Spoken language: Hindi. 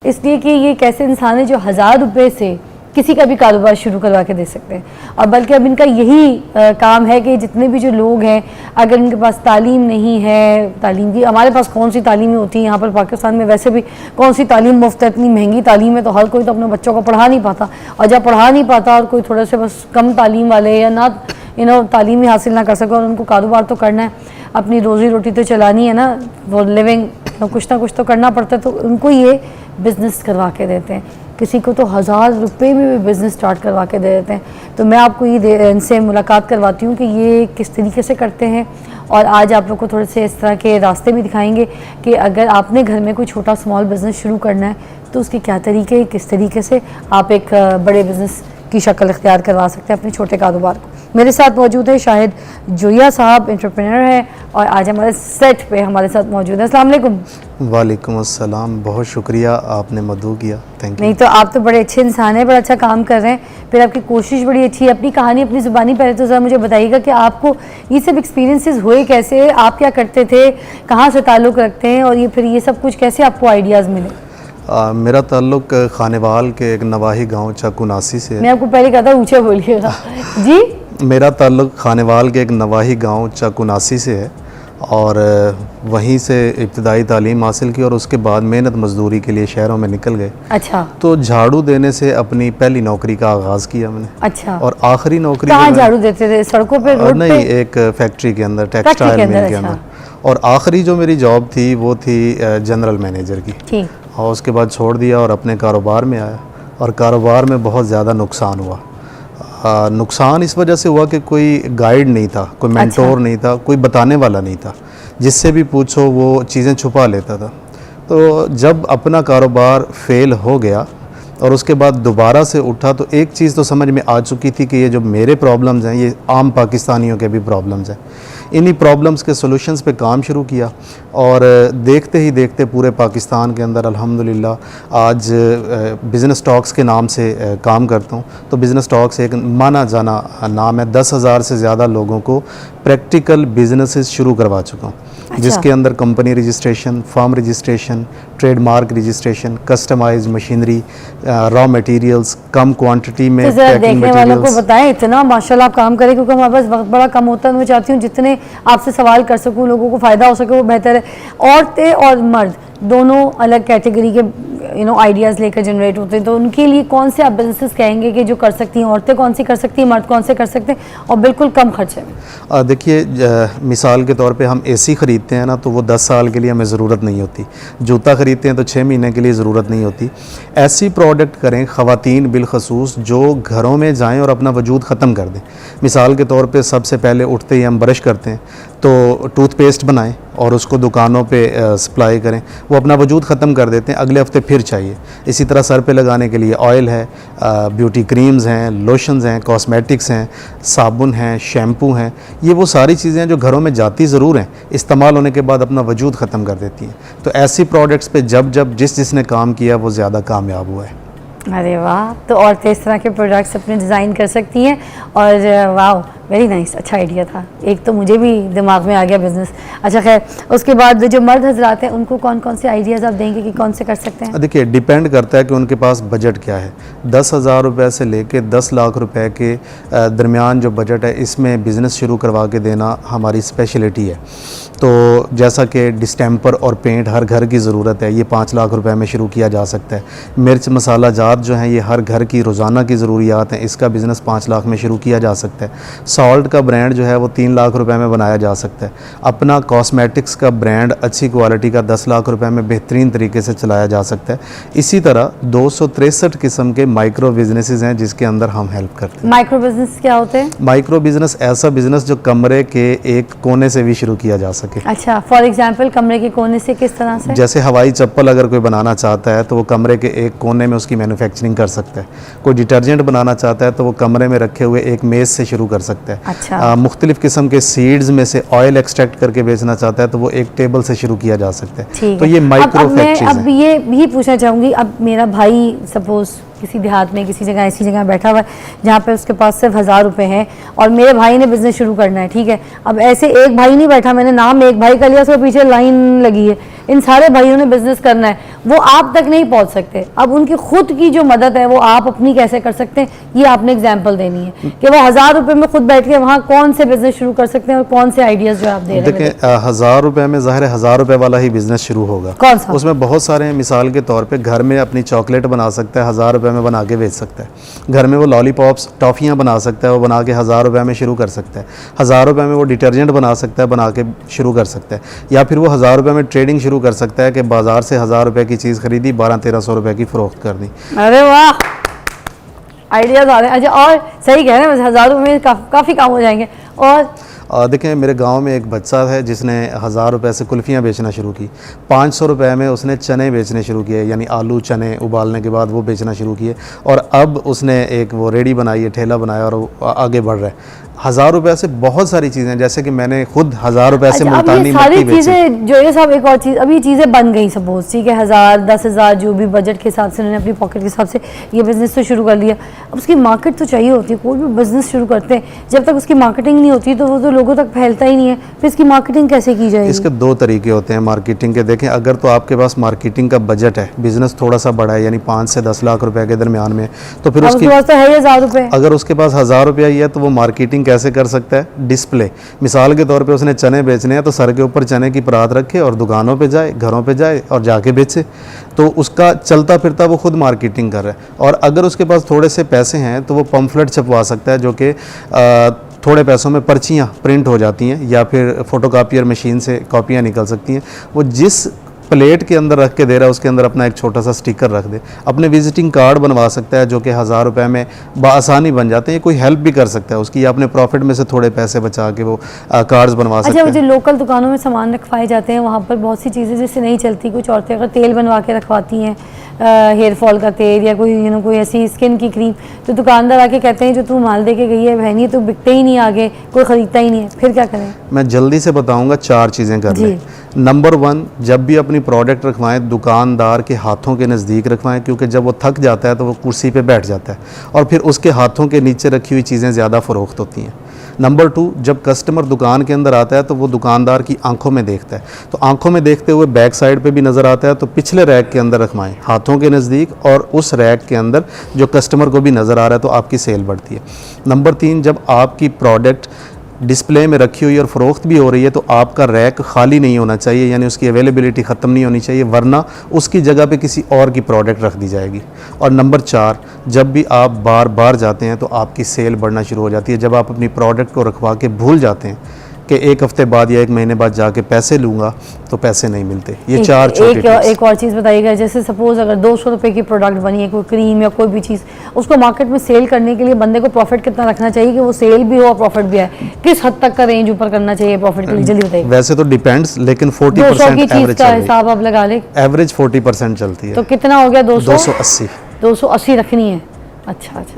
इसलिए कि ये एक ऐसे इंसान है जो 1000 रुपये से किसी का भी कारोबार शुरू करवा के दे सकते हैं। और बल्कि अब इनका यही काम है कि जितने भी जो लोग हैं, अगर उनके पास तालीम नहीं है, तालीम की हमारे पास कौन सी तालीमें होती हैं यहाँ पर पाकिस्तान में, वैसे भी कौन सी तालीम मुफ्त है, इतनी महंगी तालीम है, तो हर कोई तो अपने बच्चों को पढ़ा नहीं पाता। और जब पढ़ा नहीं पाता और कोई थोड़े से बस कम तालीम वाले या ना तालीम ही हासिल ना कर सके और उनको कारोबार तो करना है, अपनी रोज़ी रोटी तो चलानी है ना, वो लिविंग कुछ ना कुछ तो करना पड़ता है, तो उनको ये बिज़नेस करवा के देते हैं। किसी को तो 1000 रुपये में भी बिज़नेस स्टार्ट करवा के दे देते हैं। तो मैं आपको ये इनसे मुलाकात करवाती हूँ कि ये किस तरीके से करते हैं, और आज आप लोग को थोड़े से इस तरह के रास्ते भी दिखाएंगे कि अगर आपने घर में कोई छोटा स्मॉल बिज़नेस शुरू करना है तो उसके क्या तरीके, किस तरीके से आप एक बड़े बिज़नेस की शक्ल इख्तियार करवा सकते हैं अपने छोटे कारोबार को। मेरे साथ मौजूद है शाहिद जोया साहब, एंटरप्रेन्योर है, और आज हमारे सेट पे हमारे साथ मौजूद है। अस्सलाम वालेकुम। वालेकुम अस्सलाम, बहुत शुक्रिया, आपने मदऊ किया, थैंक यू। नहीं तो आप तो बड़े अच्छे इंसान हैं, बड़ा अच्छा काम कर रहे हैं, फिर आपकी कोशिश बड़ी अच्छी है। अपनी कहानी, अपनी ज़ुबानी पहले तो ज़रा मुझे बताइएगा कि आपको ये सब एक्सपीरियंसेस हुए कैसे, आप क्या करते थे, कहाँ से ताल्लुक़ रखते हैं, और ये फिर ये सब कुछ कैसे आपको आइडियाज़ मिले? मेरा ताल्लुक़ खानेवाल के एक नवाही गांव चकुनासी से है। मैं आपको पहले कहा था ऊँचे बोलिएगा जी। मेरा ताल्लुक़ खानेवाल के एक नवाही गांव चकुनासी से है, और वहीं से इब्तदाई तालीम हासिल की, और उसके बाद मेहनत मजदूरी के लिए शहरों में निकल गए। अच्छा। तो झाड़ू देने से अपनी पहली नौकरी का आगाज़ किया मैंने। अच्छा। और आखिरी नौकरी कहाँ झाड़ू देते थे, सड़कों पे, रोड नहीं, पे? एक फैक्ट्री के अंदर, टेक्सटाइल मिल के अंदर। और आखिरी जो मेरी जॉब थी वो थी जनरल मैनेजर की। ठीक। और उसके बाद छोड़ दिया और अपने कारोबार में आया, और कारोबार में बहुत ज़्यादा नुकसान हुआ। नुकसान इस वजह से हुआ कि कोई गाइड नहीं था, कोई मेंटोर नहीं था, कोई बताने वाला नहीं था, जिससे भी पूछो वो चीज़ें छुपा लेता था। तो जब अपना कारोबार फेल हो गया और उसके बाद दोबारा से उठा, तो एक चीज़ तो समझ में आ चुकी थी कि ये जो मेरे प्रॉब्लम्स हैं ये आम पाकिस्तानियों के भी प्रॉब्लम्स हैं। इन्हीं प्रॉब्लम्स के सॉल्यूशंस पे काम शुरू किया, और देखते ही देखते पूरे पाकिस्तान के अंदर अल्हम्दुलिल्लाह आज बिज़नेस टॉक्स के नाम से काम करता हूँ। तो बिज़नेस टॉक्स एक माना जाना नाम है, 10,000 से ज़्यादा लोगों को प्रैक्टिकल बिजनेसेस शुरू करवा चुका हूँ। अच्छा। जिसके अंदर company registration, firm registration, trademark registration, customize machinery, raw materials, कम क्वांटिटी में तो देखने वालों को बताएं, इतना माशाल्लाह आप काम करें, क्योंकि हमारे पास वक्त बड़ा कम होता है। मैं चाहती हूँ जितने आपसे सवाल कर सकूँ, लोगों को फ़ायदा हो सके, वो बेहतर है। औरतें और मर्द दोनों अलग कैटेगरी के आइडियाज़ लेकर जनरेट होते हैं, तो उनके लिए कौन से आप बिजनेसेस कहेंगे कि जो कर सकती हैं? औरतें कौन सी कर सकती हैं, मर्द कौन से कर सकते हैं, और बिल्कुल कम खर्चे में? देखिए, मिसाल के तौर पे हम एसी ख़रीदते हैं ना, तो वो 10 साल के लिए हमें ज़रूरत नहीं होती। जूता ख़रीदते हैं तो 6 महीने के लिए ज़रूरत नहीं होती। ऐसी प्रोडक्ट करें ख़वातीन बिलखसूस जो घरों में जाएँ और अपना वजूद ख़त्म कर दें। मिसाल के तौर पे सबसे पहले उठते ही हम ब्रश करते हैं, तो टूथपेस्ट बनाएं और उसको दुकानों पे सप्लाई करें, वो अपना वजूद ख़त्म कर देते हैं, अगले हफ्ते फिर चाहिए। इसी तरह सर पे लगाने के लिए ऑयल है, ब्यूटी क्रीम्स हैं, लोशंस हैं, कॉस्मेटिक्स हैं, साबुन हैं, शैम्पू हैं, ये वो सारी चीज़ें हैं जो घरों में जाती ज़रूर हैं, इस्तेमाल होने के बाद अपना वजूद ख़त्म कर देती हैं। तो ऐसी प्रोडक्ट्स पे जब जब जिसने काम किया वो ज़्यादा कामयाब हुआ है। अरे वाह, तो औरतें इस तरह के प्रोडक्ट्स अपने डिज़ाइन कर सकती हैं, और वाह, वेरी नाइस, अच्छा आइडिया था। एक तो मुझे भी दिमाग में आ गया बिज़नेस। अच्छा खैर, उसके बाद जो मर्द हजरात हैं उनको कौन कौन से आइडियाज़ आप देंगे कि कौन से कर सकते हैं? देखिए, डिपेंड करता है कि उनके पास बजट क्या है। 10,000 रुपये से लेके 10 लाख रुपए के दरमियान जो बजट है, इसमें बिज़नेस शुरू करवा के देना हमारी स्पेशलिटी है। तो जैसा कि डिस्टेम्पर और पेंट हर घर की ज़रूरत है, ये 5 लाख रुपए में शुरू किया जा सकता है। मिर्च मसाला जात जो हैं ये हर घर की रोज़ाना की ज़रूरियात हैं, इसका बिज़नेस 5 लाख में शुरू किया जा सकता है। सॉल्ट का ब्रांड जो है वो 3 लाख रुपए में बनाया जा सकता है। अपना कॉस्मेटिक्स का ब्रांड अच्छी क्वालिटी का 10 लाख रुपए में बेहतरीन तरीके से चलाया जा सकता है। इसी तरह 263 किस्म के माइक्रो बिजनेसेस हैं जिसके अंदर हम हेल्प करते हैं। माइक्रो बिजनेस क्या होते हैं? माइक्रो बिजनेस ऐसा बिजनेस जो कमरे के एक कोने से भी शुरू किया जा सके। अच्छा, फॉर एग्जांपल कमरे के कोने से किस तरह से? जैसे हवाई चप्पल अगर कोई बनाना चाहता है तो वो कमरे के एक कोने में उसकी मैन्युफैक्चरिंग कर सकता है। कोई डिटर्जेंट बनाना चाहता है तो वो कमरे में रखे हुए एक मेज़ से शुरू कर सकता है। अच्छा। मुख्तलिफ किस्म के सीड्स में से ऑयल एक्सट्रैक्ट करके बेचना चाहता है तो वो एक टेबल से शुरू किया जा सकता है। तो ये माइक्रो फैक्ट्रीज हैं। अब ये भी पूछना चाहूँगी, अब मेरा भाई सपोज किसी देहात में किसी जगह ऐसी जगह बैठा हुआ है जहाँ पे उसके पास सिर्फ 1000 रुपये हैं और मेरे भाई ने बिज़नेस शुरू करना है, ठीक है। अब ऐसे एक भाई नहीं बैठा, मैंने नाम एक भाई का लिया, उसके पीछे लाइन लगी है, इन सारे भाइयों ने बिजनेस करना है, वो आप तक नहीं पहुंच सकते। अब उनकी खुद की जो मदद है वो आप अपनी कैसे कर सकते हैं, ये आपने एग्जाम्पल देनी है कि वो 1000 रुपए में खुद बैठ के वहाँ कौन से बिजनेस शुरू कर सकते हैं और कौन से आइडियाज जो आप दे रहे हैं। देखिए 1000 रुपए में ज़ाहिर है 1000 रुपए वाला ही बिजनेस शुरू होगा। कौन सा? उसमें बहुत सारे हैं। मिसाल के तौर पे घर में अपनी चॉकलेट बना सकता है, 1000 रुपए में बना के बेच सकता है। घर में वो लॉलीपॉप्स टॉफ़ियाँ बना सकता है, वो बना के 1000 रुपए में शुरू कर सकता है। 1000 रुपए में वो डिटर्जेंट बना सकता है, बना के शुरू कर सकता है। या फिर वो 1000 रुपए में ट्रेडिंग शुरू कर सकता है कि बाजार से 1000 रुपए की चीज़ खरीदी, 1200-1300 रुपए की फ़रोख्त कर दी। अरे वाह, आइडियाज आ रहे हैं। अच्छा, और सही कह रहे हैं, 1000 रुपये में काफ़ी काम हो जाएंगे। और देखें मेरे गांव में एक बच्चा है जिसने 1000 रुपए से कुल्फ़ियाँ बेचना शुरू की। 500 रुपए में उसने चने बेचने शुरू किए, यानी आलू चने उबालने के बाद वो बेचना शुरू किए। और अब उसने एक वो रेडी बनाई है, ठेला बनाया और वो आगे बढ़ रहा है। 1000 रुपए से बहुत सारी चीज़ें, जैसे कि मैंने खुद 1000 रुपए से मुल्तानी सारी मिट्टी बेची। चीज़ें जो ये सब, एक और चीज़, अभी चीज़ें बन गई सपोज, ठीक है, 1000 10,000 जो भी बजट के हिसाब से उन्होंने अपनी पॉकेट के हिसाब से ये बिज़नेस तो शुरू कर लिया। अब उसकी मार्केट तो चाहिए होती है। कोई भी बिज़नेस शुरू करते हैं, जब तक उसकी मार्केटिंग नहीं होती तो वो तो लोगों तक फैलता ही नहीं है, फिर इसकी मार्केटिंग कैसे की जाएगी? इसके दो तरीके होते हैं मार्केटिंग के। देखें अगर तो आपके पास मार्केटिंग का बजट है, बिजनेस थोड़ा सा बड़ा है, यानी 5 से 10 लाख रुपए के दरमियान में, तो फिर उसके पास तो है 1000 रुपये। अगर उसके पास 1000 रुपया ही है तो वो मार्केटिंग कैसे कर सकता है? डिस्प्ले। मिसाल के तौर पे उसने चने बेचने हैं तो सर के ऊपर चने की परात रखे और दुकानों पे जाए, घरों पे जाए और जाके बेचे, तो उसका चलता फिरता वो खुद मार्केटिंग कर रहा है। और अगर उसके पास थोड़े से पैसे हैं तो वो पम्फलेट छपवा सकता है, जो कि थोड़े पैसों में पर्चियाँ प्रिंट हो जाती हैं, या फिर फोटोकॉपियर मशीन से कॉपियाँ निकल सकती हैं। वो जिस प्लेट के अंदर रख के दे रहा है उसके अंदर अपना एक छोटा सा स्टिकर रख दे। अपने विजिटिंग कार्ड बनवा सकता है, जो कि 1000 रुपए में बासानी बन जाते हैं। कोई हेल्प भी कर सकता है उसकी, या अपने प्रॉफिट में से थोड़े पैसे बचा के वो कार्ड्स बनवा सकता है। अच्छा, जो लोकल दुकानों में सामान रखवाए जाते हैं वहाँ पर बहुत सी चीज़ें जिससे नहीं चलती, कुछ औरतें अगर तेल बनवा के रखवाती हैं, हेयर फॉल का तेल या कोई कोई ऐसी स्किन की क्रीम, तो दुकानदार आके कहते हैं जो तू माल दे के गई है बहनी, तो बिकते ही नहीं, आगे कोई ख़रीदता ही नहीं है, फिर क्या करें? मैं जल्दी से बताऊंगा, 4 चीज़ें कर लें। नंबर 1, जब भी अपनी प्रोडक्ट रखवाएं दुकानदार के हाथों के नज़दीक रखवाएं, क्योंकि जब वो थक जाता है तो वो कुर्सी पे बैठ जाता है और फिर उसके हाथों के नीचे रखी हुई चीज़ें ज़्यादा फ़रोख्त होती हैं। नंबर 2, जब कस्टमर दुकान के अंदर आता है तो वो दुकानदार की आंखों में देखता है, तो आंखों में देखते हुए बैक साइड पे भी नज़र आता है, तो पिछले रैक के अंदर रखवाएं, हाथों के नज़दीक, और उस रैक के अंदर जो कस्टमर को भी नज़र आ रहा है, तो आपकी सेल बढ़ती है। नंबर 3, जब आपकी प्रोडक्ट डिस्प्ले में रखी हुई और फ़रोख्त भी हो रही है तो आपका रैक खाली नहीं होना चाहिए, यानी उसकी अवेलेबिलिटी ख़त्म नहीं होनी चाहिए, वरना उसकी जगह पे किसी और की प्रोडक्ट रख दी जाएगी। और नंबर 4, जब भी आप बार बार जाते हैं तो आपकी सेल बढ़ना शुरू हो जाती है। जब आप अपनी प्रोडक्ट को रखवा के भूल जाते हैं कि 1 हफ्ते बाद या 1 महीने बाद जाके पैसे लूँगा, तो पैसे नहीं मिलते। ये 4 छोटी टिप्स। एक और चीज़ बताइएगा, जैसे सपोज अगर 200 रुपये की प्रोडक्ट बनी है, कोई क्रीम या कोई भी चीज़, उसको मार्केट में सेल करने के लिए बंदे को प्रॉफिट कितना रखना चाहिए कि वो सेल भी हो और प्रॉफिट भी आए? किस हद तक का रेंज ऊपर करना चाहिए प्रॉफिट के लिए, जल्दी बताइए। वैसे तो डिपेंड्स, लेकिन 40% 200 की चीज़ एवरेज का हिसाब आप लगा ले, एवरेज 40% चलती है। तो कितना हो गया? 280 280 रखनी है। अच्छा।